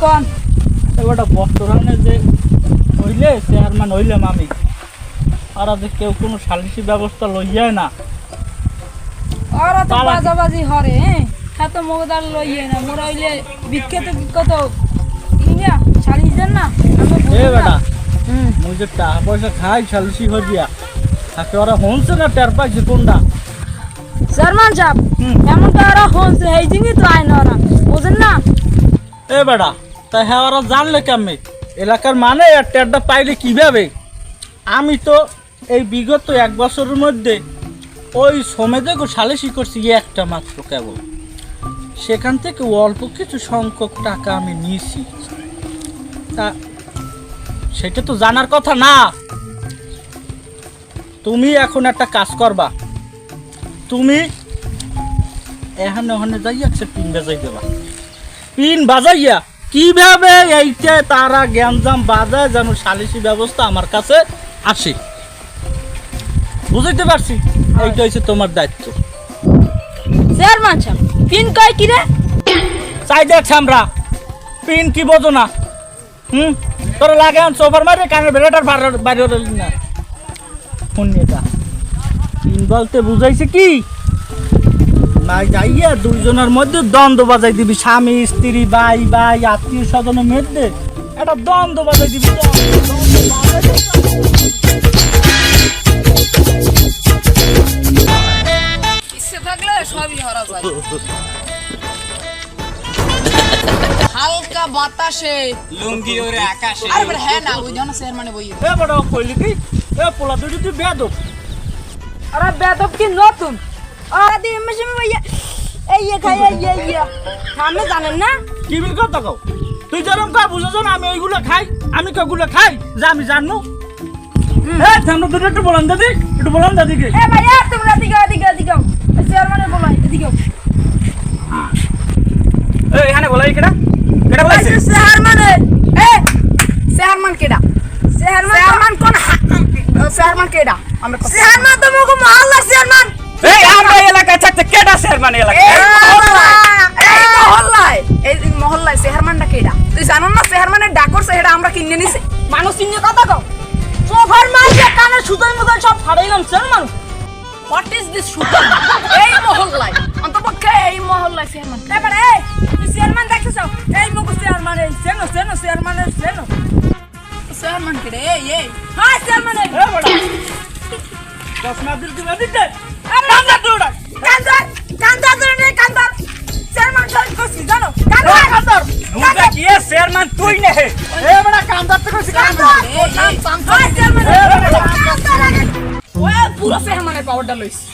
কোন এবারটা বর্তমানে যে হইলে চেয়ারম্যান হইলাম আমি, আর যে কেউ কোনো সালিসি ব্যবস্থা লইয়ায় না। ওরা তো বাজাবাজি হরে এত মগদার লইয়ে না মোরা হইলে বিখ্যাত কত ইয়া সালিসের না এ বেটা মুই যে টাকা পয়সা খাই সালিসি হইয়া তাকে ওরা হনছে না টের পাইছে কোনটা চেয়ারম্যান সাহেব এমন তো ওরা হনছে এই দিনই তো আইন ওরা বুঝেন না। এ বেটা তাই হ্যাঁ ওরা জানলে কেমনে এলাকার মানে আর টেরটা পাইলে কিভাবে? আমি তো এই বিগত 1 বছরের মধ্যে ওই সমেতে সালিসি করছি একটা মাত্র কেবল, সেখান থেকে অল্প কিছু সংখ্যক টাকা আমি নিয়েছি। তা সেটা তো জানার কথা না। তুমি এখন একটা কাজ করবা, তুমি এখানে ওখানে যাইয়া একটা পিন বাজাই দেবা। পিন বাজাইয়া কিভাবে এইটা তারা জ্ঞানজাম বাজায় যেন সালিসি ব্যবস্থা আমার কাছে আসে, বুঝতে পারছি? এইটা হচ্ছে তোমার দায়িত্ব। চেয়ারম্যান সাহেব পিন কয় কি রে? চাই দেখছি আমরা পিন কি বোঝো না? তোরা লাগে সোফার মারে কানের বেড়াটার বাইরে না ফোন নিয়ে যা। পিন বলতে বুঝাইছে কি না যাইয়া দুইজনের মধ্যে দ্বন্দ্ব বাজাই দিবি, স্বামী স্ত্রী ভাই ভাই আত্মীয় স্বজনের মধ্যে একটা দ্বন্দ্ব বাজাই দিবি। ইচ্ছে থাকলে সবই হারা যায়। হালকা বাতাসে লুঙ্গি ওরে আকাশে। আরে বড় হ্যাঁ না ওই জন চেয়ারম্যানে বই এ বড় কইলি কি এ পোলা দুটি তুই বেয়াদব। আরে বেদব কি নতুন আরে দি মেশিন ভাইয়া এই খাই এই আমি জানেন না কি বিল কথা কও? তুই যেরকম কা বুঝছ না আমি ওইগুলো খাই, আমি কগুলো খাই যা আমি জানু। এ থামো দুটো একটু বলান দাদি, একটু বলান দাদিকে। এ ভাইয়া তোমরা দিকে চেয়ারম্যানে বলাই এদিকে এই এখানে বলাই কেডা কেডা বলাইছে? চেয়ারম্যানে এ চেয়ারম্যান কেডা? চেয়ারম্যান কোন চেয়ারম্যান কেডা? আমরা চেয়ারম্যান তো মগো মহল্লা চেয়ারম্যান। এই আমরা এলাকায় থাকতে কেডা চেয়ারম্যান এলাকায়? এই মহল্লায় চেয়ারম্যানটা কেডা? তুই জানো না চেয়ারম্যানের ডাকর সেটা আমরা কিনে নিছি। মানুষ চিনে কথা কও সোফার মাঝে কানে সুতার মতো সব ফাড়াইলাম চেয়ারম্যান। হোয়াট ইজ দিস সুতার? এই মহল্লায় অন্তপক্ষে এই মহল্লায় চেয়ারম্যান তারপরে এই তুই চেয়ারম্যান দেখছস? এই মগো চেয়ারম্যান এই চেনো চেয়ারম্যানের চেনো চেয়ারম্যান কেডা? এই হ্যাঁ চেয়ারম্যান এই এ বড় চশমা দিল দিবা দিতে কান্দা দৌড়া কান্দা দৌড়া নে কান্দা চেয়ারম্যান সব কইছি জানো কান্দা মুদা কি এ চেয়ারম্যান তুই নে? এ বড় কান্দার তো কইছি কান্দা। হ্যাঁ চেয়ারম্যান ওই পুরো চেয়ারম্যানের পাওয়ারটা লইছি।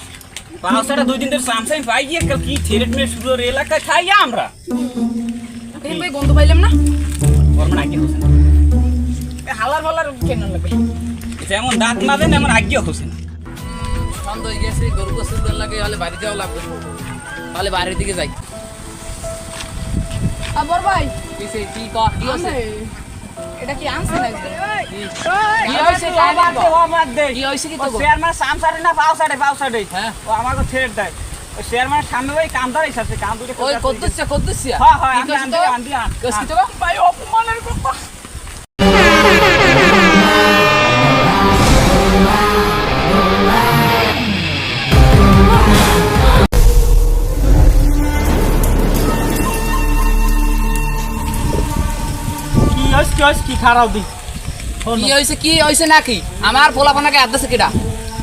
পাঁচটা 2 দিন ধরে সামসাই পাই গিয়ে কাল কি থিরেট মে শুরু এলাকায় খাইয়া আমরা এই ভাই গন্ধ পাইলাম না ওর মানে আগে হোসেন এ হালার ফালার কেন লাগবে? যেমন দাঁত মাদেন এমন আগে হোসেন। সন্ধ্যা হয়ে গেছে গরু গোসল লাগে হলে বাড়ি যাওয়া লাগবে, তাহলে বাড়ির দিকে যাই। আবার ভাই কিসে কি কি হচ্ছে? এটা কি আনছে না কি হয়েছে কি হয়েছে কি তো চেয়ারম্যান সামসারে না পাউসারে হ্যাঁ ও আমাকে থিরেট দেয়। ওই চেয়ারম্যান সামনে ওই কান্দারই সাথে কান্দুরে ওই কদ্দুসছে হ্যাঁ হ্যাঁ আমি আন্দি কি তো ভাই অপমানের কথা। কি খারাপ দি কি হয়েছে নাকি? আমার পোলাপানাকে আদাছে কেডা?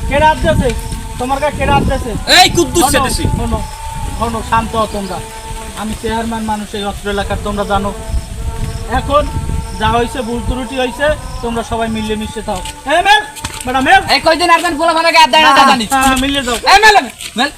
কেডা আদছে তোমার কা কেডা আদছে? এই কুদ্দুস সেতেছি। শোনো শান্ত হও তোমরা। আমি চেয়ারম্যান মানুষ এই অত্র এলাকার, তোমরা জানো। এখন যা হয়েছে ভুল ত্রুটি হয়েছে, তোমরা সবাই মিলে মিশে থাও। ম্যাডাম এই কয়দিন একজন পোলাপানাকে আদায় না জানিস? মিলে যাও। এই মেল